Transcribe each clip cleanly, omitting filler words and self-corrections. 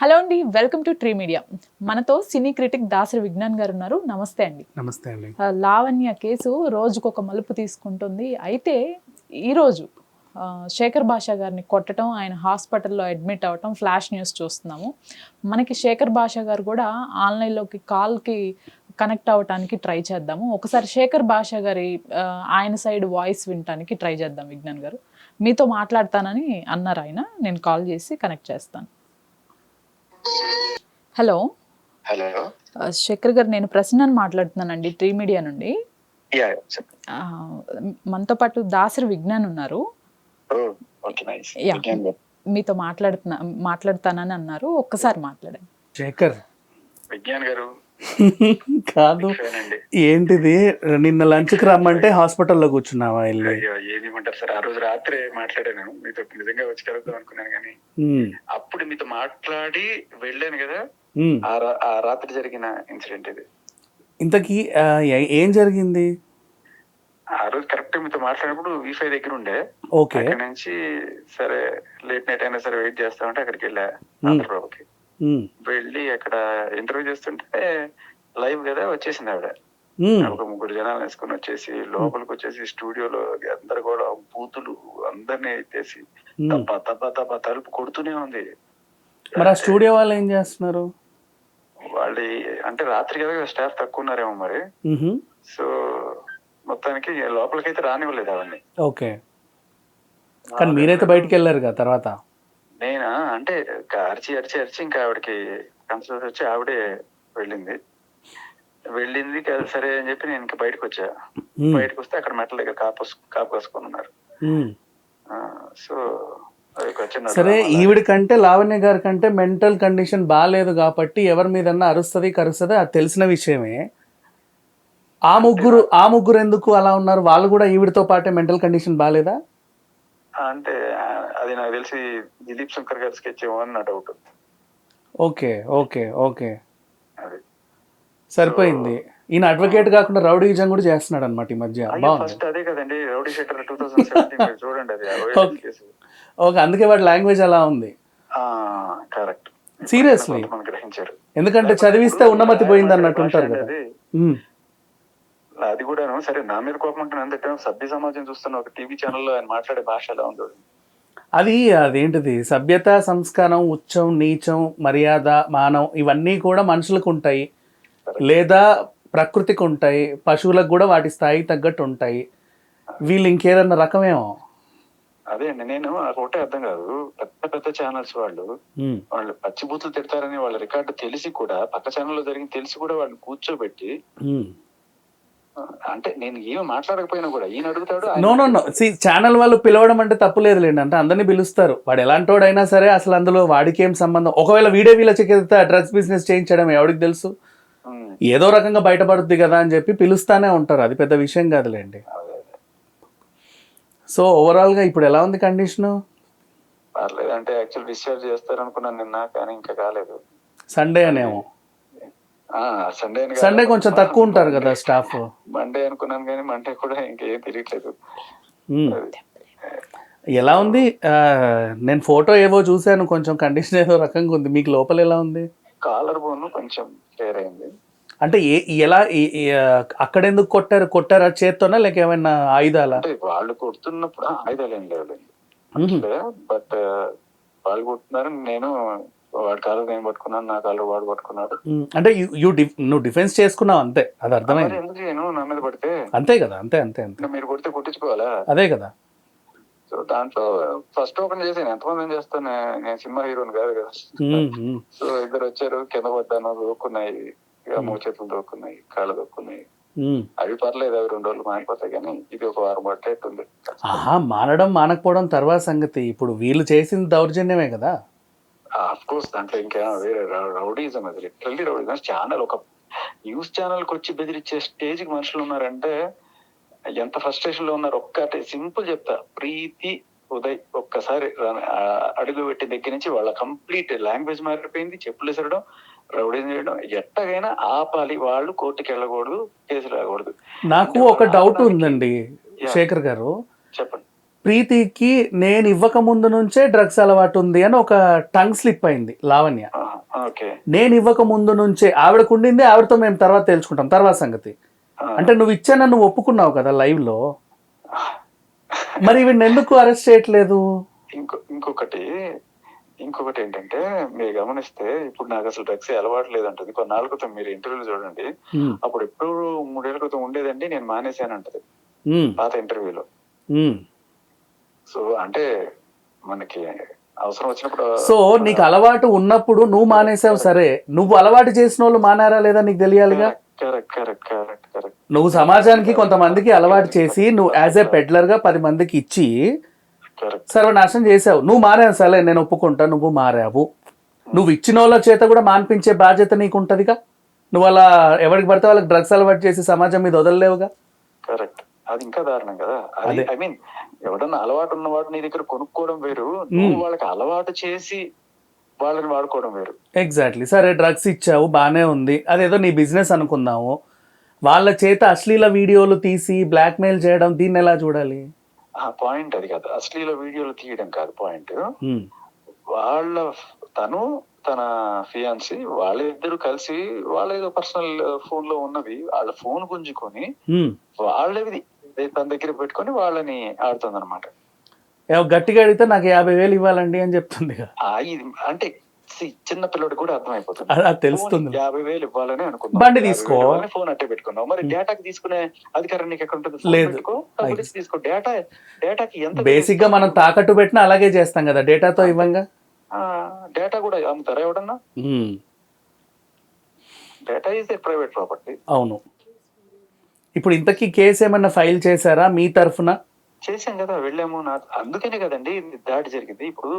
Hello అండి, welcome to tree media. మనతో సినీ critic Dasari Vignan గారు ఉన్నారు. నమస్తే అండి. నమస్తే అండి. లావణ్య కేసు రోజుకొక మలుపు తీసుకుంటుంది. అయితే ఈరోజు శేఖర్ భాషా గారిని కొట్టడం, ఆయన హాస్పిటల్లో అడ్మిట్ అవ్వటం ఫ్లాష్ న్యూస్ చూస్తున్నాము. మనకి శేఖర్ భాషా గారు కూడా ఆన్లైన్లోకి కాల్కి కనెక్ట్ అవ్వటానికి ట్రై చేద్దాము. ఒకసారి శేఖర్ భాషా గారి ఆయన సైడ్ వాయిస్ వినటానికి ట్రై చేద్దాం. విజ్ఞాన్ గారు మీతో మాట్లాడతానని అన్నారు ఆయన. నేను కాల్ చేసి కనెక్ట్ చేస్తాను. హలో హలో శేఖర్ గారు, నేను ప్రసన్నని మాట్లాడుతున్నానండి, ట్రీ మీడియా నుండి. మనతో పాటు దాసరి విజ్ఞాన్ ఉన్నారు. మీతో మాట్లాడతానని అన్నారు. ఒక్కసారి మాట్లాడండి. శేఖర్ విజ్ఞాన్ గారు కాదు, ఏంటిది నిన్న లంచ్కి రమ్మంటే హాస్పిటల్లో కూర్చున్నావా? ఏమంటారు సార్, ఆ రోజు రాత్రి మాట్లాడాను మీతో, నిజంగా వచ్చి కలుద్దాం అనుకున్నాను కానీ అప్పుడు మీతో మాట్లాడి వెళ్ళాను కదా. ఆ రాత్రి జరిగిన ఇన్సిడెంట్ ఇది. ఇంతకీ ఏం జరిగింది? ఆ రోజు కరెక్ట్ మీతో మాట్లాడినప్పుడు వీఫై దగ్గర ఉండే. ఓకే. అక్కడ నుంచి సరే లేట్ నైట్ అయినా సరే వెయిట్ చేస్తామంటే అక్కడికి వెళ్ళా ఆంధ్రప్రభకి. వెళ్ళి అక్కడ ఇంటర్వ్యూ చేస్తుంటే లైవ్ కదా వచ్చేసింది ఆవిడ. ఒక 3 జనాలు వేసుకుని వచ్చేసి లోపలికి వచ్చేసి స్టూడియోలో అందరు కూడా బూతులు అందరినీ ఎత్తేసి తప్ప తప్ప తప్ప తలుపు కొడుతూనే ఉంది. మరి ఆ స్టూడియో వాళ్ళు ఏం చేస్తున్నారు? వాళ్ళు అంటే రాత్రి కదా స్టాఫ్ తక్కువ ఉన్నారేమో మరి. సో మొత్తానికి లోపలికైతే రానివ్వలేదు అవన్నీ. ఓకే. కానీ మీరైతే బయటికి వెళ్ళారు కదా తర్వాత? నేనా అంటే అరిచి అరిచి అరిచి ఇంకా ఆవిడకి కన్సల్ట్ వచ్చి ఆవిడే వెళ్ళింది కదా. సరే అని చెప్పి నేను ఇంకా బయటకు వచ్చా. బయటకు వస్తే అక్కడ మెట్ల దగ్గర కాపు కాసుకొని ఉన్నారు. సో సరే, ఈవిడ కంటే లావణ్య గారి కంటే మెంటల్ కండిషన్ బాగాలేదు కాబట్టి ఎవరి మీదన్నా అరుస్తుంది కరుస్తుంది, అది తెలిసిన విషయమే. ఆ ముగ్గురు ఎందుకు అలా ఉన్నారు? వాళ్ళు కూడా ఈవిడతో పాటే మెంటల్ కండిషన్ బాగాలేదా? అంటే అది నాకు తెలిసి దిలీప్ శంకర్ గారి స్కెచ్ ఏమో అని నా డౌట్. ఓకే ఓకే ఓకే, సరిపోయింది. ఈయన అడ్వకేట్ కాకుండా రౌడీజం కూడా చేస్తున్నాడు అనమాట ఈ మధ్య. ఫస్ట్ అదే కదండి రౌడీ షీటర్ 2017 చూడండి అది. ఓకే, అందుకే వాడి లాంగ్వేజ్ అలా ఉంది. Correct, seriously. గ్రహించారు. ఎందుకంటే చదివిస్తే ఉన్నమతి పోయింది అన్నట్టు ఉంటారు కదా. అది కూడా సరే, నా మీద కోపం ఉంటుంది. అందుకే సభ్య సమాజం చూస్తున్న ఒక టీవీ ఛానల్లో ఆయన మాట్లాడే భాష ఎలా ఉందో అదేంటిది, సభ్యత, సంస్కారం, ఉచ్చం, నీచం, మర్యాద, మానం ఇవన్నీ కూడా మనుషులకు ఉంటాయి, లేదా ప్రకృతికి ఉంటాయి, పశువులకు కూడా వాటి స్థాయి తగ్గట్టు ఉంటాయి. వీళ్ళు ఇంకేదన్నా రకమేమో. అదే అండి, నేను ఒకటే అర్థం కాదు. పెద్ద పెద్ద ఛానల్స్ వాళ్ళు పచ్చిబూతులు తిడతారని వాళ్ళ రికార్డు తెలిసి కూడా, పక్క ఛానల్లో జరిగింది తెలిసి కూడా వాళ్ళు కూర్చోబెట్టి, అంటే నేను ఏమి మాట్లాడకపోయినా కూడా ఈయన అడుగుతాడు. నో ఛానల్ వాళ్ళు పిలవడం అంటే తప్పులేదులేండి. అంటే అందరినీ పిలుస్తారు. వాడు ఎలాంటోడైనా సరే, అసలు అందులో వాడికి ఏం సంబంధం? ఒకవేళ వీళ్ళ చికిత్స డ్రగ్స్ బిజినెస్ చేయించడం ఎవరికి తెలుసు? ఏదో రకంగా బయటపడుద్ది కదా అని చెప్పి పిలుస్తానే ఉంటారు. అది పెద్ద విషయం కాదులేండి. సో ఓవరాల్ గా ఇప్పుడు ఎలా ఉంది కండిషన్? పర్లేదు అంటే యాక్చువల్ డిశ్చార్జ్ చేస్తారు అనుకున్నాను నిన్న, కానీ ఇంకా కాలేదు. సండే అనేమో. సండే కొంచెం తక్కువ ఉంటారు కదా స్టాఫ్. మండే అనుకున్నాను కానీ మండే కూడా ఇంకేం తెలియట్లేదు. ఎలా ఉంది? నేను ఫోటో ఏవో చూసాను, కొంచెం కండిషన్ ఏదో రకంగా ఉంది. మీకు లోపల ఎలా ఉంది? కాలర్ బోన్ కొంచెం క్లియర్ అయింది. అంటే ఎలా అక్కడెందుకు కొట్టారా? చేత్తోనా లేక ఏమైనా ఆయుధాలా? అంటే వాళ్ళు కొడుతున్నప్పుడు ఆయుధాలు ఏం లేవు, బట్ వాళ్ళు కొడుతున్నారు. నేను వాడి కాలు నేను పట్టుకున్నాను, నా కాలు వాడు పట్టుకున్నాడు. అంటే నువ్వు డిఫెన్స్ చేసుకున్నావు అంతే, అది అర్థమైంది. ఎందుకు నేను నా మీద పడితే అంతే కదా, అంతే అంతే అంతే. మీరు కొడితే కొట్టించుకోవాలా? అదే కదా. సో దాంట్లో ఫస్ట్ ఓపెన్ చేసాను. ఎంతమంది ఏం చేస్తాను, నేను సినిమా హీరోని కాదు కదా. సో ఇద్దరు వచ్చారు, కింద పడ్డాను, దొక్కున్నాయి, మూడు చేతులు దొక్కున్నాయి, కాళ్ళు దొక్కున్నాయి. అవి పర్లేదు, అవి 2 రోజులు మానిపోతాయి. కానీ ఇది ఒక వారం పట్టేట్టుంది. మానడం మానకపోవడం తర్వాత సంగతి. ఇప్పుడు వీళ్ళు చేసిన దౌర్జన్యమే కదా. ఆఫ్ కోర్స్ దాంట్లో ఇంకేమో వేరే రౌడీజం, అది లిటరల్లీ రౌడీజం. ఛానల్ ఒక న్యూస్ ఛానల్ కి వచ్చి బెదిరించే స్టేజ్ కి మనుషులు ఉన్నారంటే ఎంత ఫ్రస్ట్రేషన్ లో ఉన్నారు. ఒక్కటే సింపుల్ చెప్తా, ప్రీతి ఉదయ్ ఒక్కసారి అడుగు పెట్టి దగ్గర నుంచి వాళ్ళ కంప్లీట్ లాంగ్వేజ్ మారిపోయింది. చెప్పులు వేసడం, రౌడీజం చేయడం, ఎట్టగైనా ఆపాలి. వాళ్ళు కోర్టుకి వెళ్ళకూడదు, కేసులు రాకూడదు. నాకు ఒక డౌట్ ఉందండి శేఖర్ గారు, చెప్పండి. ప్రీతికి నేను ఇవ్వక ముందు నుంచే డ్రగ్స్ అలవాటు ఉంది అని ఒక టంగ్ స్లిప్ అయింది లావణ్య. ఓకే. నేను ఇవ్వక ముందు నుంచే ఆవిడకు ఉండింది, ఆవిడతో మేము తర్వాత తెలుసుకుంటాం, తర్వాత సంగతి. అంటే నువ్వు ఇచ్చానని నువ్వు ఒప్పుకున్నావు కదా లైవ్ లో, మరి వీడిని ఎందుకు అరెస్ట్ చేయట్లేదు? ఇంకొకటి ఏంటంటే మీరు గమనిస్తే ఇప్పుడు నాకు అసలు డ్రగ్స్ అలవాటు లేదంటది. కొన్నాళ్ళ క్రితం మీరు ఇంటర్వ్యూలు చూడండి, అప్పుడు ఎప్పుడు 3 ఏళ్ల క్రితం ఉండేదండి, నేను మానేశాను అంటది పాత ఇంటర్వ్యూలో. సో అంటే మనకి అవసరం వచ్చినప్పుడు. సో నీకు అలవాటు ఉన్నప్పుడు నువ్వు మానేసావు, సరే, నువ్వు అలవాటు చేసిన వాళ్ళు మానారా లేదా నీకు తెలియాలిగా. కరెక్ట్. నువ్వు సమాజానికి కొంతమందికి అలవాటు చేసి నువ్వు యాజ్ ఏ పెడ్లర్ గా 10 మందికి ఇచ్చి సర్వనాశనం చేసావు. నువ్వు మారావు, సరే నేను ఒప్పుకుంటా, నువ్వు మారావు. నువ్వు ఇచ్చిన వాళ్ళ చేత కూడా మాన్పించే బాధ్యత నీకు ఉంటదిగా. నువ్వు అలా ఎవరికి పడితే వాళ్ళకి డ్రగ్స్ అలవాటు చేసి సమాజం మీద వదలలేవుగా. కరెక్ట్. అది ఇంకా దారుణం కదా. ఐ మీన్ ఎవడన్నా అలవాటు ఉన్నవాడు నీ దగ్గర కొనుక్కోవడం వేరు, నువ్వు వాళ్ళకి అలవాటు చేసి వాళ్ళని వాడుకోవడం వేరు. ఎగ్జాక్ట్లీ. సరే డ్రగ్స్ ఇచ్చావు, బానే ఉంది, అదేదో నీ బిజినెస్ అనుకుందాము. వాళ్ళ చేత అశ్లీల వీడియోలు తీసి బ్లాక్మెయిల్ చేయడం, దీన్ని ఎలా చూడాలి? పాయింట్ అది కాదు, అశ్లీల వీడియోలు తీయడం కాదు పాయింట్. తను తన ఫియాన్సీ వాళ్ళిద్దరు కలిసి వాళ్ళ ఏదో పర్సనల్ ఫోన్ లో ఉన్నవి వాళ్ళ ఫోన్ గుంజుకొని వాళ్ళవి తన దగ్గర పెట్టుకొని వాళ్ళని ఆడుతుంది అనమాట. గట్టిగా అడిగితే నాకు 50,000 ఇవ్వాలండి అని చెప్తుంది. అంటే చిన్న పిల్లడు కూడా అర్థమైపోతుంది, అది తెలుస్తుంది. 50,000 ఇవ్వాలని అనుకున్నాం, బండి తీసుకో, ఫోన్ అట్టే పెట్టుకున్నావు, మరి డేటాకి తీసుకునే అధికారం నీకు ఎక్కడ ఉంటుంది? లేదు, తీసుకో. డేటాకి ఎంత బేసిక్ గా మనం తాకట్టు పెట్టినా అలాగే చేస్తాం కదా, డేటాతో ఇవ్వంగా. డేటా కూడా అమ్ముతారా ఎవడన్నా? Data is a private property. అవును. ఇప్పుడు ఇంతకీ కేసు ఏమన్నా ఫైల్ చేశారా మీ తరఫున? చేశాం కదా, వెళ్ళాము. అందుకనే కదండి దాడి జరిగింది. ఇప్పుడు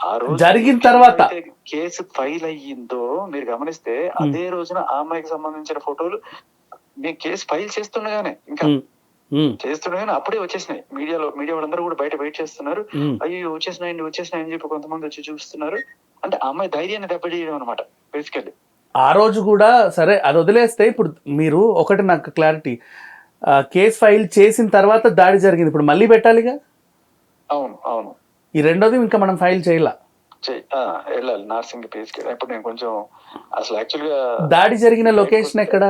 ఆ రోజు జరిగిన తర్వాత కేసు ఫైల్ అయ్యిందో మీరు గమనిస్తే అదే రోజున ఆ అమ్మాయికి సంబంధించిన ఫోటోలు మేము కేసు ఫైల్ చేస్తుండగానే ఇంకా చేస్తుండగానే అప్పుడే వచ్చేసినాయి మీడియా వాళ్ళందరూ కూడా బయట వెయిట్ చేస్తున్నారు. అయ్యో వచ్చేసినాయని చెప్పి కొంతమంది వచ్చి చూస్తున్నారు. అంటే ఆ అమ్మాయి ధైర్యాన్ని దెబ్బతీయడం అనమాట బేసికల్లీ. ఆ రోజు కూడా సరే అది వదిలేస్తే, ఇప్పుడు మీరు ఒకటి నాకు క్లారిటీ, కేసు ఫైల్ చేసిన తర్వాత దాడి జరిగింది, ఇప్పుడు మళ్ళీ పెట్టాలిగా. అవును. ఈ రెండోది ఇంకా మనం ఫైల్ చేయాల, వెళ్ళాలి నార్సింగ్ పేజ్కి. ఇప్పుడు నేను కొంచెం అసలు యాక్చువల్ గా దాడి జరిగిన లొకేషన్ ఎక్కడ?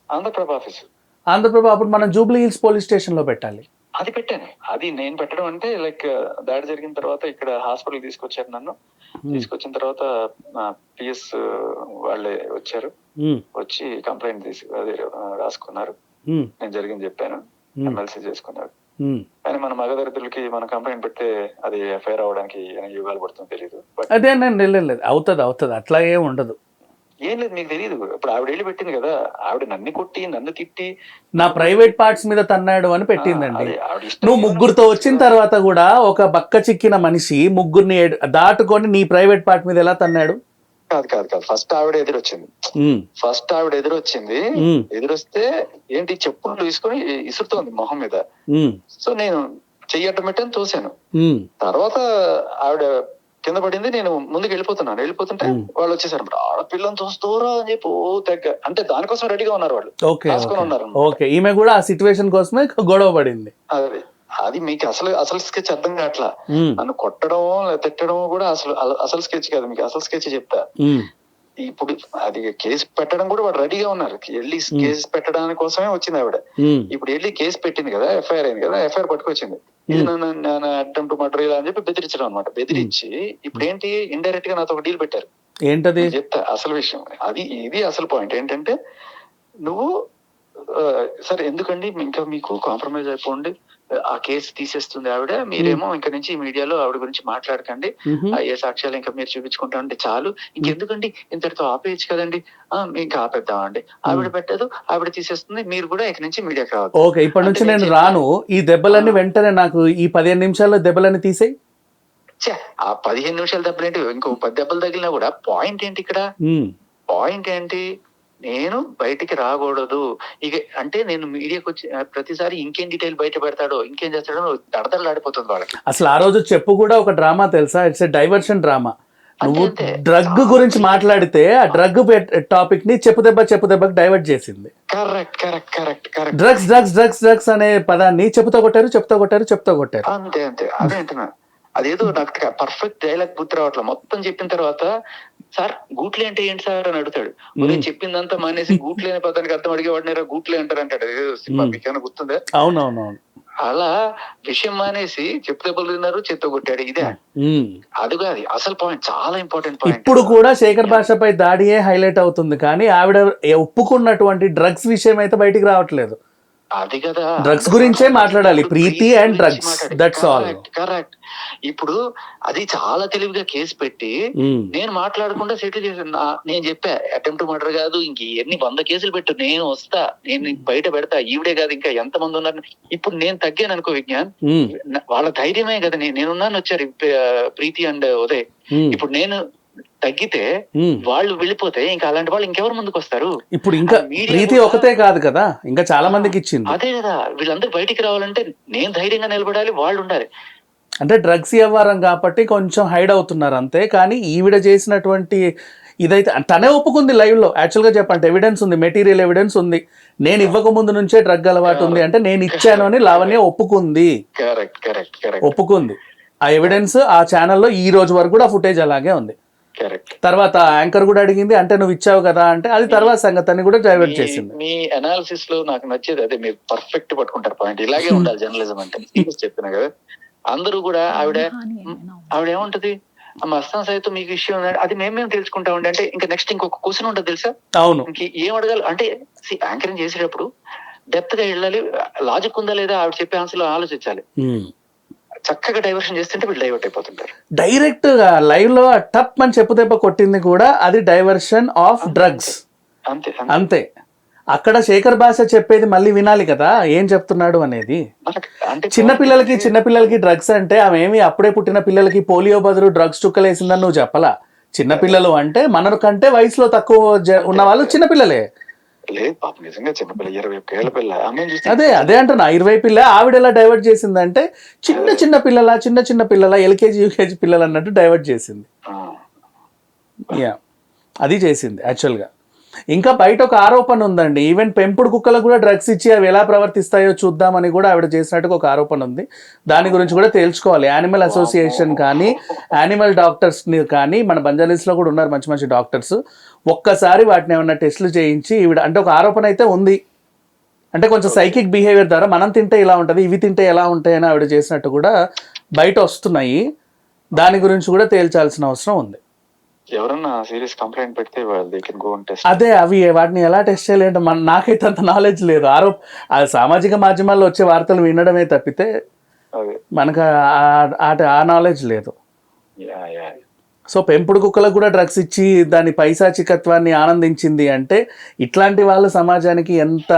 ఆంధ్రప్రభ ఆఫీస్. ఆంధ్రప్రభ. అప్పుడు మనం జూబ్లీ హిల్స్ పోలీస్ స్టేషన్ లో పెట్టాలి. అది పెట్టాను. అది నేను పెట్టడం అంటే లైక్ దాడి జరిగిన తర్వాత ఇక్కడ హాస్పిటల్ తీసుకొచ్చారు నన్ను. తీసుకొచ్చిన తర్వాత పిఎస్ వాళ్ళే వచ్చారు, వచ్చి కంప్లైంట్ అది రాసుకున్నారు. నేను జరిగింది చెప్పాను, ఎమ్మెల్సీ చేసుకున్నారు. కానీ మన మగదరిద్రులకి మన కంప్లైంట్ పెడితే అది ఎఫ్ఐఆర్ అవడానికి యుగాలు పడుతుందో తెలియదు. అదే లేదు, అవుతుంది, అట్లా ఏం ఉండదు. ఏం లేదు, మీకు తెలియదు. ఇప్పుడు ఆవిడ వెళ్ళి పెట్టింది కదా, ఆవిడ నన్ను కొట్టి నన్ను తిట్టి నా ప్రైవేట్ పార్ట్స్ మీద తన్నాడు అని పెట్టిందండి. నువ్వు ముగ్గురుతో వచ్చిన తర్వాత కూడా ఒక బక్క చిక్కిన మనిషి ముగ్గురిని దాటుకొని నీ ప్రైవేట్ పార్ట్ మీద ఎలా తన్నాడు? కాదు ఫస్ట్ ఆవిడ ఎదురొచ్చింది. ఎదురొస్తే ఏంటి చెప్పులు తీసుకొని ఇసురుతోంది మొహం మీద. సో నేను చెయ్యటం పెట్టని తోసాను. తర్వాత ఆవిడ కింద పడింది, నేను ముందుకు వెళ్ళిపోతుంటే వాళ్ళు వచ్చేసారు. ఆడపిల్లని చూస్తారా అని చెప్పి తగ్గ అంటే దానికోసం రెడీగా ఉన్నారు వాళ్ళు, రాసుకొని ఉన్నారు. ఈమె కూడా ఆ సిచ్యువేషన్ కోసమే గొడవ పడింది. అది మీకు అసలు స్కెచ్ అర్థం కావట్లా. నన్ను కొట్టడం తిట్టడం కూడా అసలు స్కెచ్ కాదు, మీకు అసలు స్కెచ్ చెప్తా. ఇప్పుడు అది కేసు పెట్టడం కూడా వాడు రెడీగా ఉన్నారు, వెళ్ళి కేసు పెట్టడానికి కోసమే వచ్చింది ఆవిడ. ఇప్పుడు వెళ్ళి కేసు పెట్టింది కదా, ఎఫ్ఐఆర్ అయింది కదా, ఎఫ్ఐఆర్ పట్టుకొచ్చింది. ఇది నన్ను అటెంప్ట్ మర్డర్ ఇలా అని చెప్పి బెదిరించడం అనమాట. బెదిరించి ఇప్పుడు ఏంటి ఇండైరెక్ట్ గా నాతో ఒక డీల్ పెట్టారు. ఏంటది చెప్తా అసలు విషయం. ఇది అసలు పాయింట్ ఏంటంటే, నువ్వు సరే ఎందుకండి ఇంకా మీకు కాంప్రమైజ్ అయిపోండి, ఆ కేసు తీసేస్తుంది ఆవిడ, మీరేమో ఇంకా నుంచి మీడియాలో ఆవిడ గురించి మాట్లాడకండి, ఏ సాక్ష్యాలు ఇంకా మీరు చూపించుకుంటా ఉంటే చాలు, ఇంకెందుకండి ఇంతటితో ఆపేయచ్చు కదండి. ఇంకా ఆపేద్దామండి, ఆవిడ పెట్టదు, ఆవిడ తీసేస్తుంది, మీరు కూడా ఇక నుంచి మీడియాకి రావాలి. ఓకే, ఇప్పటి నుంచి నేను రాను, ఈ దెబ్బలన్నీ వెంటనే నాకు ఈ 15 నిమిషాల్లో దెబ్బలన్నీ తీసేయి. ఆ 15 నిమిషాల దెబ్బలేంటి, ఇంకో 10 దెబ్బలు తగిలినా కూడా పాయింట్ ఏంటి ఇక్కడ? పాయింట్ ఏంటి? నేను బయటికి రాకూడదు ఇక అంటే, నేను మీడియాకి వచ్చి ప్రతిసారి ఇంకేం డీటెయిల్ బయట పెడతాడో ఇంకేం చేస్తాడో దడదడలాడిపోతుంది వాళ్ళకి. అసలు ఆ రోజు చెప్పు కూడా ఒక డ్రామా తెలుసా, ఇట్స్ ఎ డైవర్షన్ డ్రామా. నువ్వు డ్రగ్ గురించి మాట్లాడితే ఆ డ్రగ్ టాపిక్ ని చెప్పు దెబ్బకి డైవర్ట్ చేసింది. కరెక్ట్. డ్రగ్స్ అనే పదాన్ని చెప్పుతో కొట్టారు. అంతే అదే అంటున్నా. అదేదో నాకు పర్ఫెక్ట్ డైలాగ్ గుర్తు రావట్లేదు. మొత్తం చెప్పిన తర్వాత సార్ గూట్లే అంటే ఏంటి సార్ అని అడుగుతాడు. నేను చెప్పిందంతా మానేసి గూట్లే అనే పదానికి అర్థం అడిగేవాడిని గూట్లే అంటారు అంటాడు. మీకేమైనా గుర్తుందా? అవునవునవును. అలా విషయం మానేసి చెప్పు దెబ్బలు తిన్నారు, చేత్తో కొట్టాడు. ఇదే అది కాదు అసలు పాయింట్, చాలా ఇంపార్టెంట్ పాయింట్. ఇప్పుడు కూడా శేఖర్ భాషపై దాడియే హైలైట్ అవుతుంది, కానీ ఆవిడ ఒప్పుకున్నటువంటి డ్రగ్స్ విషయం అయితే బయటికి రావట్లేదు. అది కదా, డ్రగ్స్ గురించే మాట్లాడాలి, Preethi and drugs, that's all. Correct. ఇప్పుడు అది చాలా తెలివిగా కేసు పెట్టి నేను మాట్లాడకుండా సెటిల్ చేశాను. నేను చెప్పా అటెంప్ట్ మర్డర్ కాదు, ఇంక ఎన్ని 100 కేసులు పెట్టు, నేను వస్తా, నేను బయట పెడతా, ఈవిడే కాదు ఇంకా ఎంత మంది ఉన్నారు. ఇప్పుడు నేను తగ్గాను అనుకో విజ్ఞాన్, వాళ్ళ ధైర్యమే కదా, నేనున్నాను వచ్చారు ప్రీతి అండ్ ఉదయ్. ఇప్పుడు నేను తగ్గితే వాళ్ళు వెళ్ళిపోతే ఇంకా అలాంటి వాళ్ళు ఇంకెవరు ముందుకు వస్తారు? ఇప్పుడు ఇంకా ప్రీతి ఒకతే కాదు కదా, ఇంకా చాలా మందికి ఇచ్చింది. అదే కదా, వీళ్ళందరూ బయటికి రావాలంటే నేను ధైర్యంగా నిలబడాలి, వాళ్ళు ఉండాలి. అంటే డ్రగ్స్ వ్యవహారం కాబట్టి కొంచెం హైడ్ అవుతున్నారు అంతే, కానీ ఈవిడ చేసినటువంటి ఇదైతే తనే ఒప్పుకుంది లైవ్ లో. యాక్చువల్ గా చెప్పంటే ఎవిడెన్స్ ఉంది, మెటీరియల్ ఎవిడెన్స్ ఉంది. నేను ఇవ్వక ముందు నుంచే డ్రగ్ అలవాటు ఉంది అంటే నేను ఇచ్చాను అని లావణ్య ఒప్పుకుంది. ఒప్పుకుంది. ఆ ఎవిడెన్స్ ఆ ఛానల్లో ఈ రోజు వరకు కూడా ఫుటేజ్ అలాగే ఉంది. తర్వాత యాంకర్ కూడా అడిగింది, అంటే నువ్వు ఇచ్చావు కదా అంటే, అది తర్వాత సంగతి కూడా డైవర్ట్ చేసింది. మీ అనాలిసిస్ లో నాకు నచ్చేది అదే, మీరు పర్ఫెక్ట్ పట్టుకుంటారు పాయింట్. ఇలాగే ఉండాలి జర్నలిజం అంటే. చెప్తున్నా కదా, అందరూ కూడా ఆవిడ ఏముంటది, మస్తాన్ సైతం మీకు విషయం అది మేమేం తెలుసుకుంటా ఉండే అంటే ఇంకా నెక్స్ట్ ఇంకొక క్వశ్చన్ ఉంటుంది తెలుసా? అవును. ఏం అడగాలి అంటే యాంకరింగ్ చేసేటప్పుడు డెప్త్ గా వెళ్ళాలి, లాజిక్ ఉందా లేదా ఆవిడ చెప్పే ఆన్సర్ లో ఆలోచించాలి. చక్కగా డైవర్షన్ చేస్తుంటే వీళ్ళు డైవర్ట్ అయిపోతుంటారు. డైరెక్ట్ గా లైవ్ లో టప్ అని చెప్పు దెబ్బ కొట్టింది కూడా అది డైవర్షన్ ఆఫ్ డ్రగ్స్. అంతే. అక్కడ శేఖర్ భాష చెప్పేది మళ్ళీ వినాలి కదా, ఏం చెప్తున్నాడు అనేది. చిన్నపిల్లలకి డ్రగ్స్ అంటే ఆమెమి అప్పుడే పుట్టిన పిల్లలకి పోలియో బదులు డ్రగ్స్ చుక్కలేసిందని నువ్వు చెప్పలా. చిన్నపిల్లలు అంటే మన కంటే వయసులో తక్కువ ఉన్న వాళ్ళు చిన్నపిల్లలే. లేదు పాప, నిజంగా చిన్నపిల్ల, 21 ఏళ్ల పిల్ల. అదే అంటున్నా, 20 పిల్ల. ఆవిడ ఎలా డైవర్ట్ చేసిందంటే చిన్న పిల్లల ఎల్కేజీ యూకేజీ పిల్లలు అన్నట్టు డైవర్ట్ చేసింది. అది చేసింది యాక్చువల్ గా. ఇంకా బయట ఒక ఆరోపణ ఉందండి, ఈవెన్ పెంపుడు కుక్కలకు కూడా డ్రగ్స్ ఇచ్చి అవి ఎలా ప్రవర్తిస్తాయో చూద్దామని కూడా ఆవిడ చేసినట్టుగా ఒక ఆరోపణ ఉంది. దాని గురించి కూడా తెలుసుకోవాలి. యానిమల్ అసోసియేషన్ కానీ యానిమల్ డాక్టర్స్ కానీ మన బంజారీస్ లో కూడా ఉన్నారు మంచి మంచి డాక్టర్స్. ఒక్కసారి వాటిని ఏమన్నా టెస్టులు చేయించి, ఈవిడ అంటే ఒక ఆరోపణ అయితే ఉంది, అంటే కొంచెం సైకిక్ బిహేవియర్ ద్వారా మనం తింటే ఇలా ఉంటుంది, ఇవి తింటే ఎలా ఉంటాయని ఆవిడ చేసినట్టు కూడా బయట వస్తున్నాయి. దాని గురించి కూడా తేల్చాల్సిన అవసరం ఉంది. ఎవరన్నా సీరియస్ కంప్లైంట్ పెడితే అదే అవి వాటిని ఎలా టెస్ట్ చేయాలంటే నాకైతే అంత నాలెడ్జ్ లేదు. సామాజిక మాధ్యమాల్లో వచ్చే వార్తలు వినడమే తప్పితే మనకు ఆ నాలెడ్జ్ లేదు. సో పెంపుడు కుక్కలకు కూడా డ్రగ్స్ ఇచ్చి దాని పైశాచికత్వాన్ని ఆనందించింది అంటే ఇట్లాంటి వాళ్ళు సమాజానికి ఎంత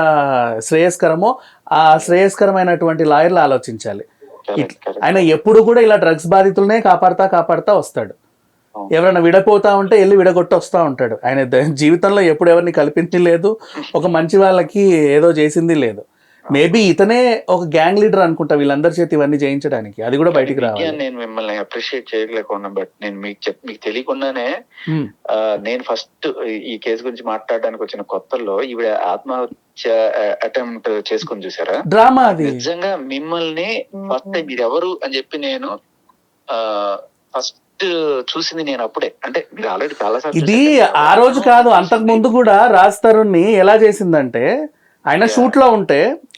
శ్రేయస్కరమో ఆ శ్రేయస్కరమైనటువంటి లాయర్లు ఆలోచించాలి. ఆయన ఎప్పుడు కూడా ఇలా డ్రగ్స్ బాధితులనే కాపాడుతా వస్తాడు. ఎవరైనా విడపోతా ఉంటే వెళ్ళి విడగొట్టి వస్తూ ఉంటాడు. ఆయన జీవితంలో ఎప్పుడు ఎవరిని కలిపింది లేదు, ఒక మంచి వాళ్ళకి ఏదో చేసింది లేదు. మేబీ ఇతనే ఒక గ్యాంగ్ లీడర్ అనుకుంటా వీళ్ళందరి చేతి ఇవన్నీ చేయించడానికి. అది కూడా బయటికి రావాలి. నేను మిమ్మల్ని అప్రిషియేట్ చేయలేకున్నా, బట్ నేను మీకు తెలియకుండానే నేను ఫస్ట్ ఈ కేసు గురించి మాట్లాడడానికి వచ్చిన కొత్తల్లో ఈవిడ ఆత్మహత్య అటెంప్ట్ చేసుకుని చూసారా డ్రామా. అది నిజంగా మిమ్మల్ని ఫస్ట్ మీరు ఎవరు అని చెప్పి నేను ఫస్ట్ చూసింది నేను అప్పుడే. అంటే మీరు ఆల్రెడీ చాలా ఇది ఆ రోజు కాదు, అంతకు ముందు కూడా రాజ్ తరుణ్ ని ఎలా చేసిందంటే, ఆయన షూట్ లో ఉంటే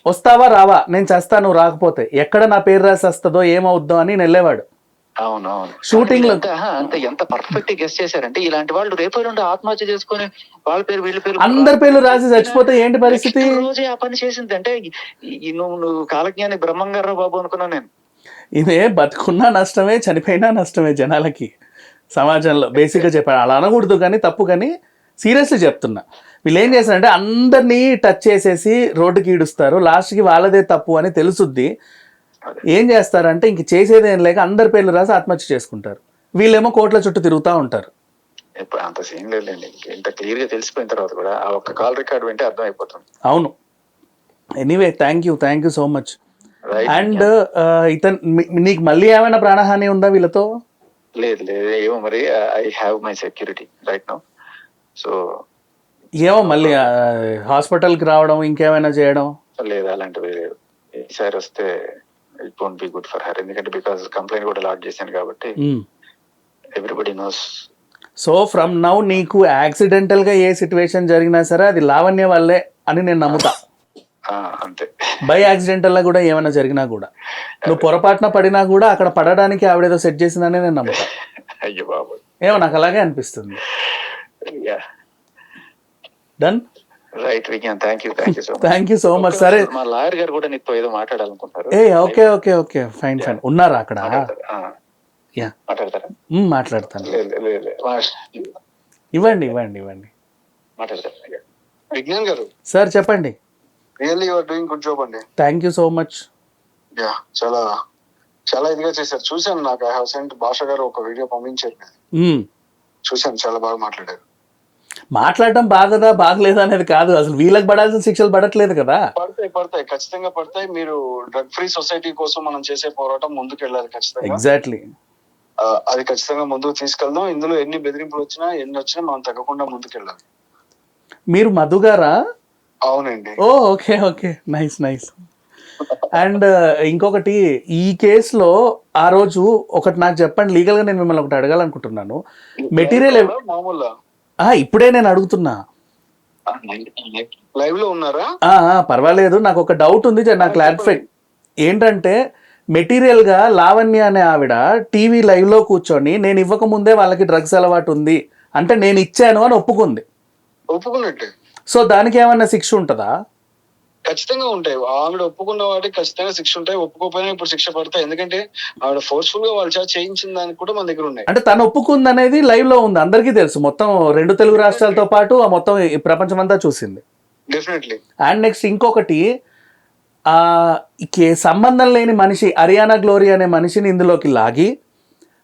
వస్తావా రావా, నేను చేస్తాను రాకపోతే ఎక్కడ నా పేరు రాసి వస్తుందో ఏమవుద్దో అని నేను వెళ్ళేవాడు. అవునవును. షూటింగ్ లో అంత ఎంత పర్ఫెక్ట్ గెస్ చేశారంటే, ఇలాంటి వాళ్ళు రేపు నుండి ఆత్మహత్య చేసుకుని వాళ్ళ పేరు వీళ్ళ పేరు అందరి పేర్లు రాసి చచ్చిపోతే ఏంటి పరిస్థితి? రోజే ఆ పని చేసింది అంటే నువ్వు కాలజ్ఞాని బ్రహ్మంగారావు బాబు అనుకున్నా నేను. ఇదే బతుకున్నా నష్టమే, చనిపోయినా నష్టమే జనాలకి సమాజంలో. బేసిక్గా చెప్పాను, అలా అనకూడదు కానీ తప్పు, కానీ సీరియస్లీ చెప్తున్నా. వీళ్ళు ఏం చేస్తారంటే అందరినీ టచ్ చేసేసి రోడ్డుకి ఈడుస్తారు, లాస్ట్కి వాళ్ళదే తప్పు అని తెలుసుద్ది. ఏం చేస్తారంటే ఇంక చేసేది ఏం లేక అందరి పేర్లు రాసి ఆత్మహత్య చేసుకుంటారు. వీళ్ళేమో కోట్ల చుట్టూ తిరుగుతూ ఉంటారు. అంత సీన్ లేదండి, ఇంత క్లియర్ గా తెలిసిపోయిన తర్వాత కూడా ఆ ఒక్క కాల్ రికార్డ్ వింటే అర్థం అయిపోతుంది. అవును. Anyway thank you so much. And నీకు మళ్ళీ ఏమైనా ప్రాణహాని ఉందా వీళ్ళతో? లేదు ఏమో మరి, I have my security right now. So ఏమో మళ్ళీ హాస్పిటల్ కి రావడం ఇంకేమైనా చేయడం లేదు, అలాంటివి ఈసారి వస్తే it won't be good for her. ఎందుకంటే బికాస్ కంప్లైంట్ కూడా లాడ్ చేశాను కాబట్టి everybody knows. So from now నీకు యాక్సిడెంటల్ గా ఏ సిచ్యువేషన్ జరిగినా సరే అది లావణ్య వల్లే అని నేను నమ్ముతా. అంతే. బై యాక్సిడెంటల్ గా కూడా ఏమైనా జరిగినా కూడా నువ్వు పొరపాటున పడినా కూడా అక్కడ పడడానికి ఆవిడేదో సెట్ చేసిందని నేను నమ్ముతా. అయ్యో బాబు, ఏమో నాకు అలాగే అనిపిస్తుంది. Done. Right Vignan, thank you so much. Thank you so much. సరే, మా లాయర్ గారు కూడా నీతో ఏదో మాట్లాడాలనుకుంటారు. Okay okay okay, fine fine. ఉన్నారా అక్కడ? యా, మాట్లాడతారా? మాట్లాడతాను. ఇవ్వండి ఇవ్వండి ఇవ్వండి. మాట్లాడతారు. విజ్ఞాన్ గారు సార్ చెప్పండి. Really you are doing good job అండి. Thank you so much. Yeah, చాలా చాలా ఇదిగా చేశారు. చూశాను, నాకు ఐ హావ్ సెంట్ భాష గారు ఒక వీడియో పంపించారు, చూశాను. చాలా బాగా మాట్లాడారు. మాట్లాడటం బాగదా బాగలేదా అనేది కాదు, అసలు వీళ్ళకి పడాల్సిన శిక్షలు పడట్లేదు కదా. పడతాయి ఖచ్చితంగా పడతాయి. మీరు డ్రగ్ ఫ్రీ సొసైటీ కోసం మనం చేసే పోరాటం ముందుకు వెళ్ళాలి ఖచ్చితంగా. ఎగ్జాక్ట్లీ, అది ఖచ్చితంగా ముందుకు తీసుకెళ్దాం. ఇందులో ఎన్ని బెదిరింపులు వచ్చినా ఎన్ని వచ్చినా మనం తగ్గకుండా ముందుకు వెళ్ళాలి. మీరు మధు గారా? అవునండి. Oh okay okay, nice nice. And ఇంకొకటి, ఈ కేసులో ఆ రోజు ఒకటి నాకు చెప్పండి, లీగల్ గా నేను మిమ్మల్ని ఒకటి అడగాలనుకుంటున్నాను. మెటీరియల్ మామూలు ఇప్పుడే నేను అడుగుతున్నా. లైవ్ లో ఉన్నారా? పర్వాలేదు, నాకు ఒక డౌట్ ఉంది, నాకు క్లారిఫై. ఏంటంటే మెటీరియల్ గా లావణ్య అనే ఆవిడ టీవీ లైవ్ లో కూర్చొని నేను ఇవ్వక ముందే వాళ్ళకి డ్రగ్స్ అలవాటు ఉంది అంటే నేను ఇచ్చాను అని ఒప్పుకుంది. ఒప్పుకున్నట్టు. సో దానికి ఏమన్నా శిక్ష ఉంటుందా? ఖచ్చితంగా ఉంటాయి. ఆవిడ ఒప్పుకున్న వాటికి ఖచ్చితంగా శిక్ష ఉంటాయి. ఒప్పుకోకపోయినా ఇప్పుడు శిక్ష పడతాయి. ఎందుకంటే ఆవిడ ఫోర్స్ఫుల్ గా వాళ్ళ చేత చేయించిన దానికి కూడా మన దగ్గర ఉన్నాయి. అంటే తను ఒప్పుకుంది అనేది లైవ్ లో ఉంది, అందరికీ తెలుసు. మొత్తం 2 తెలుగు రాష్ట్రాలతో పాటు ఆ మొత్తం ప్రపంచం అంతా చూసింది. డెఫినెట్లీ. అండ్ నెక్స్ట్ ఇంకొకటి, సంబంధం లేని మనిషి హరియానా గ్లోరీ అనే మనిషిని ఇందులోకి లాగి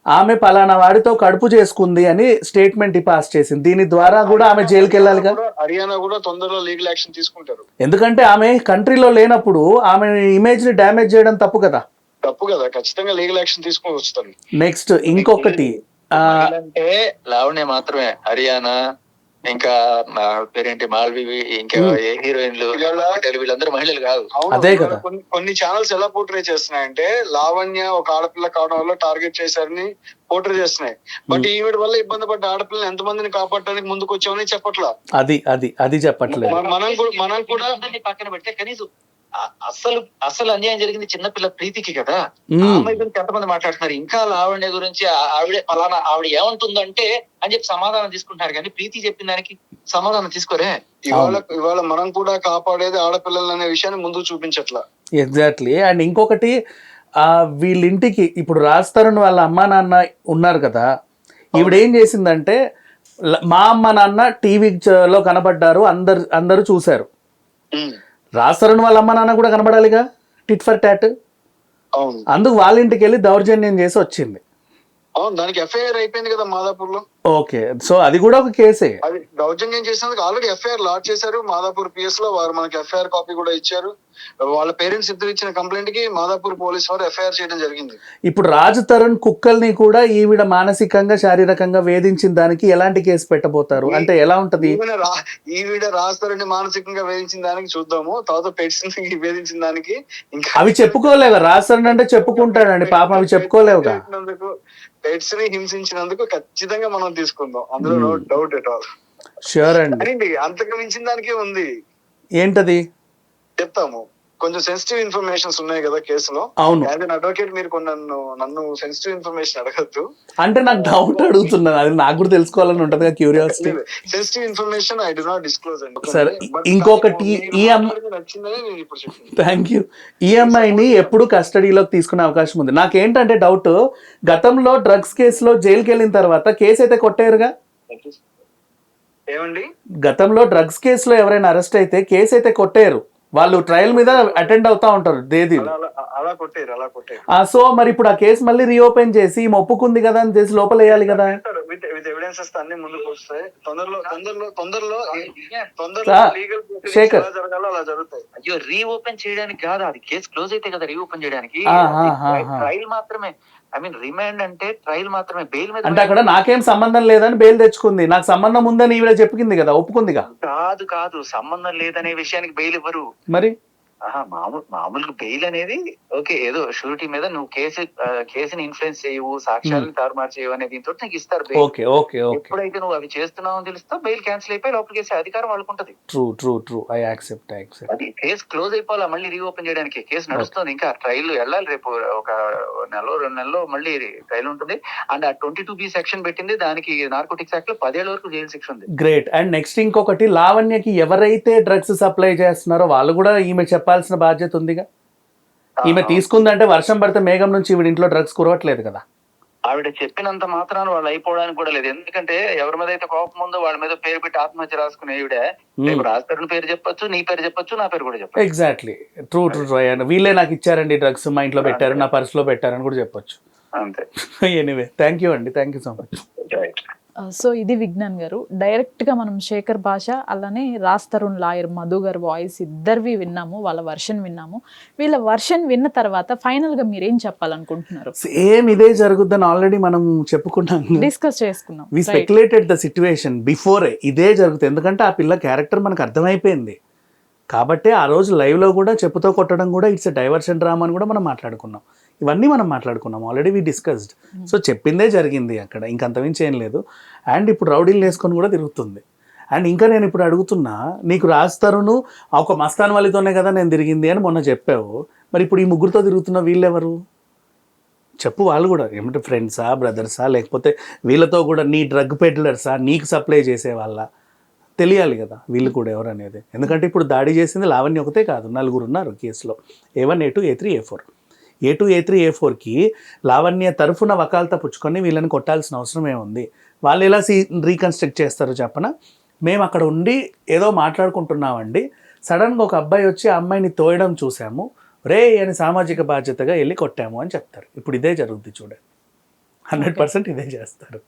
ఆమె పలానా వాడితో కడుపు చేసుకుంది అని స్టేట్మెంట్ పాస్ చేసింది. దీని ద్వారా కూడా ఆమె జైలుకి వెళ్ళాలిగా. హర్యానా కూడా తొందరలో లీగల్ యాక్షన్ తీసుకుంటారు. ఎందుకంటే ఆమె కంట్రీలో లేనప్పుడు ఆమె ఇమేజ్ ని డ్యామేజ్ చేయడం తప్పు కదా. తప్పు కదా, ఖచ్చితంగా లీగల్ యాక్షన్ తీసుకొని వస్తారు. నెక్స్ట్ ఇంకొకటి, అంటే లావణ్య మాత్రమే, హర్యానా ఇంకా పేరేంటి మాల్వి, ఇంకా ఏ హీరోయిన్లు వీళ్ళందరూ మహిళలు కాదు. అదే కదా. కొన్ని ఛానల్స్ ఎలా పోర్ట్రే చేస్తున్నాయంటే లావణ్య ఒక ఆడపిల్ల కావడం వల్ల టార్గెట్ చేశారని పోర్ట్రే చేస్తున్నాయి. బట్ ఈవిడ వల్ల ఇబ్బంది పడ్డ ఆడపిల్లని ఎంతమందిని కాపాడడానికి ముందుకు వచ్చామని చెప్పట్లా. అది చెప్పట్లేదు. మనం కూడా పక్కన పెడితే కనీసం అసలు అన్యాయం జరిగింది చిన్నపిల్ల ప్రీతికి కదా. ఆమె గురించి ఎంతమంది మాట్లాడుతున్నారు, ఇంకా లావణ్య గురించి ఆవిడే ఫలానా ఆవిడ ఏమంటుందంటే అని చెప్పి సమాధానం తీసుకుంటున్నారు, కానీ ప్రీతి చెప్పిన దానికి సమాధానం తీసుకోరే. ఇవాళ మనం కూడా కాపాడేది ఆడపిల్లలు అనే విషయాన్ని ముందు చూపించట్లా. ఎగ్జాక్ట్లీ. అండ్ ఇంకొకటి, వీళ్ళింటికి ఇప్పుడు రాజ్ తరుణ్ వాళ్ళ అమ్మా నాన్న ఉన్నారు కదా, ఈవిడ ఏం చేసిందంటే మా అమ్మ నాన్న టీవీలో కనబడ్డారు, అందరూ చూశారు. రాజ్ తరుణ్ వాళ్ళ అమ్మ నాన్న కూడా కనబడాలిగా, టిట్ ఫర్ టాట్. అందుకు వాళ్ళ ఇంటికి వెళ్ళి దౌర్జన్యం చేసి వచ్చింది. దానికి ఎఫ్ఐఆర్ అయిపోయింది కదా మాదాపూర్ లో. ఓకే, సో అది కూడా ఒక కేసే. అది దౌర్జన్యం చేసినందుకు ఆల్రెడీ ఎఫ్ఐఆర్ లాడ్ చేశారు మాదాపూర్ పిఎస్ లో. వారు మనకి ఎఫ్ఐఆర్ కాపీ కూడా ఇచ్చారు. వాళ్ళ పేరెంట్స్ ఇద్దరు ఇచ్చిన కంప్లైంట్ కి మాదాపూర్ పోలీస్ వారు ఎఫ్ఐఆర్ చేయడం జరిగింది. ఇప్పుడు రాజ్ తరుణ్ కుక్కల్ని కూడా ఈవిడ మానసికంగా శారీరకంగా వేధించిన దానికి ఎలాంటి కేసు పెట్టబోతారు అంటే ఎలా ఉంటది? ఈవిడ రాజ్ తరుణ్ మానసికంగా వేధించిన దానికి చూద్దాము, తర్వాత పెట్స్ వేధించిన దానికి ఇంకా అవి చెప్పుకోలేవు. రాజ్ తరుణ్ అంటే చెప్పుకుంటాడండి పాపం, అవి చెప్పుకోలేవుగా. పెట్స్ ని హింసించినందుకు ఖచ్చితంగా మనం తీసుకుందాం, అందులో no doubt at all. Sure అండి. అంతకు మించిన దానికే ఉంది. ఏంటది చెప్తాము. కొంచెం సెన్సిటివ్ ఇన్ఫర్మేషన్స్ ఉన్నాయి కదా కేసులో. అవును. యాజ్ అన్ అడ్వకేట్ మీరు నన్ను సెన్సిటివ్ ఇన్ఫర్మేషన్ అడగద్దు. అంటే నాకు డౌట్ అడుగుతున్నాను, అది నాకు కూడా తెలుసుకోవాలని ఉంటది కదా, curiosity. Sensitive information I do not disclose అండి. సరే, ఇంకొకటి థ్యాంక్ యూ. ఈ అమ్మాయిని ఎప్పుడు కస్టడీలోకి తీసుకునే అవకాశం ఉంది. నాకేంటంటే డౌట్, గతంలో డ్రగ్స్ కేసులో జైలుకి వెళ్ళిన తర్వాత కేసు అయితే కొట్టారుగా. ఏమండి, గతంలో డ్రగ్స్ కేసులో ఎవరైనా అరెస్ట్ అయితే కేసు అయితే కొట్టారు, వాళ్ళు ట్రయల్ మీద అటెండ్ అవుతా ఉంటారు దేది. సో మరి ఇప్పుడు ఆ కేసు మళ్ళీ రీఓపెన్ చేసి ఒప్పుకుంది కదా అని చేసి లోపల వేయాలి కదా. అన్ని ముందుకు వస్తాయి తొందరలో శేఖర్. అలా జరుగుతాయి. అయ్యో రీఓపెన్ చేయడానికి కాదు, అది కేసు క్లోజ్ అయితే కదా రీఓపెన్ చేయడానికి. ట్రయల్ మాత్రమే, ఐ మీన్ రిమాండ్ అంటే ట్రయల్ మాత్రమే, బెయిల్ మీద. అంటే అక్కడ నాకేం సంబంధం లేదని బెయిల్ తెచ్చుకుంది, నాకు సంబంధం ఉందని ఈవిడ చెప్పుకుంది కదా, ఒప్పుకుందిగా. కాదు సంబంధం లేదనే విషయానికి బెయిల్ ఇవ్వరు. మరి మామూలుగా బెయిల్ అనేది ఓకే, ఏదో షూరిటీ మీద నువ్వు కేసుని ఇన్ఫ్లుయెన్స్ చేయవు, సాక్ష్యాలను తారుమారు చేయవు అనే దీంతో నీకు ఇస్తారు బెయిల్. ఓకే ఓకే ఓకే ఎప్పుడైతే నువ్వు అవి చేస్తున్నావు అని తెలుస్తా బెయిల్ క్యాన్సిల్ అయిపోయి లోపలికి వేసే అధికారం వాళ్ళకు ఉంటది. True true true I accept అది కేసు క్లోజ్ అయిపోవాలా, మళ్ళీ రీఓపెన్ చేయడానికి కేసు నడుస్తుంది, ఇంకా ట్రయల్ వెళ్ళాలి. రేపు ఒక నెలలో 2 నెలల్లో మళ్ళీ ట్రయల్ ఉంటుంది. అండ్ ఆ 22B సెక్షన్ పెట్టింది, దానికి నార్కోటిక్స్ యాక్ట్ లో 10 ఏళ్ల వరకు జైలు శిక్ష ఉంది. గ్రేట్. అండ్ నెక్స్ట్ ఇంకొకటి, లావణ్యకి ఎవరైతే డ్రగ్స్ సప్లై చేస్తున్నారో వాళ్ళు కూడా ఈమె చెప్పాల్సిన బాధ్యత ఉందిగా. ఈమె తీసుకుందంటే వర్షం పడితే మేఘం నుంచి ఈవిడ ఇంట్లో డ్రగ్స్ కురవట్లేదు కదా. ఆవిడ చెప్పినంత మాత్రాన వాళ్ళు అయిపోవడానికి కూడా లేదు. ఎందుకంటే ఎవరి మీద అయితే కోపం ఉందో వాళ్ళ మీద పేరు పెట్టి ఆత్మహత్య రాసుకునే ఈవిడే రేపు రాజధాని పేరు చెప్పొచ్చు, నీ పేరు చెప్పొచ్చు, నా పేరు కూడా చెప్పొచ్చు. Exactly, true true. వీళ్ళే నాకు ఇచ్చారండి డ్రగ్స్, మా ఇంట్లో పెట్టారు, నా పర్సులో పెట్టారని కూడా చెప్పొచ్చు. అంతే. ఎనీవే, థ్యాంక్ యూ అండి, thank you so much. So ఇది విజ్ఞాన్ గారు. డైరెక్ట్గా మనం శేఖర్ భాష అలానే రాజ్ తరుణ్ లాయర్ మధు గారు వాయిస్ ఇద్దరివి విన్నాము, వాళ్ళ వర్షన్ విన్నాము. వీళ్ళ వర్షన్ విన్న తర్వాత ఫైనల్గా మీరేం చెప్పాలనుకుంటున్నారు? సేమ్ ఇదే జరుగుద్దని ఆల్రెడీ మనం చెప్పుకున్నాం, డిస్కస్ చేసుకున్నాం. వి స్పెక్యులేటెడ్ ద సిచ్యువేషన్ బిఫోరే ఇదే జరుగుతుంది. ఎందుకంటే ఆ పిల్ల క్యారెక్టర్ మనకు అర్థమైపోయింది కాబట్టి ఆ రోజు లైవ్లో కూడా చెప్పుతో కొట్టడం కూడా ఇట్స్ డైవర్షన్ డ్రామా అని కూడా మనం మాట్లాడుకున్నాం. ఇవన్నీ మనం మాట్లాడుకున్నాం ఆల్రెడీ, వి డిస్కస్డ్. సో చెప్పిందే జరిగింది అక్కడ, ఇంకంతమించి ఏం లేదు. అండ్ ఇప్పుడు రౌడీలు వేసుకొని కూడా తిరుగుతుంది. అండ్ ఇంకా నేను ఇప్పుడు అడుగుతున్నా, నీకు రాజ్ తరుణ్ ఒక మస్తాన్ వాళ్ళతోనే కదా నేను తిరిగింది అని మొన్న చెప్పావు, మరి ఇప్పుడు ఈ ముగ్గురుతో తిరుగుతున్న వీళ్ళెవరు చెప్పు? వాళ్ళు కూడా ఏమంటే ఫ్రెండ్సా, బ్రదర్సా, లేకపోతే వీళ్ళతో కూడా నీ డ్రగ్ పెడ్లర్సా, నీకు సప్లై చేసే వాళ్ళ తెలియాలి కదా వీళ్ళు కూడా ఎవరు అనేది. ఎందుకంటే ఇప్పుడు దాడి చేసింది లావణ్య ఒకతే కాదు, 4 ఉన్నారు కేసులో. A1, A2, A3, A4. A2, A3, A4కి Lavanya తరఫున వకాల్తా పుచ్చుకొని వీళ్ళని కొట్టాల్సిన అవసరం ఏముంది? వాళ్ళు ఎలా రీకన్స్ట్రక్ట్ చేస్తారో చెప్పనా? మేము అక్కడ ఉండి ఏదో మాట్లాడుకుంటున్నామండి, సడన్గా ఒక అబ్బాయి వచ్చి ఆ అమ్మాయిని తోయడం చూసాము, రే అని సామాజిక బాధ్యతగా వెళ్ళి కొట్టాము అని చెప్తారు. ఇప్పుడు ఇదే జరుగుద్ది చూడండి, 100% ఇదే చేస్తారు.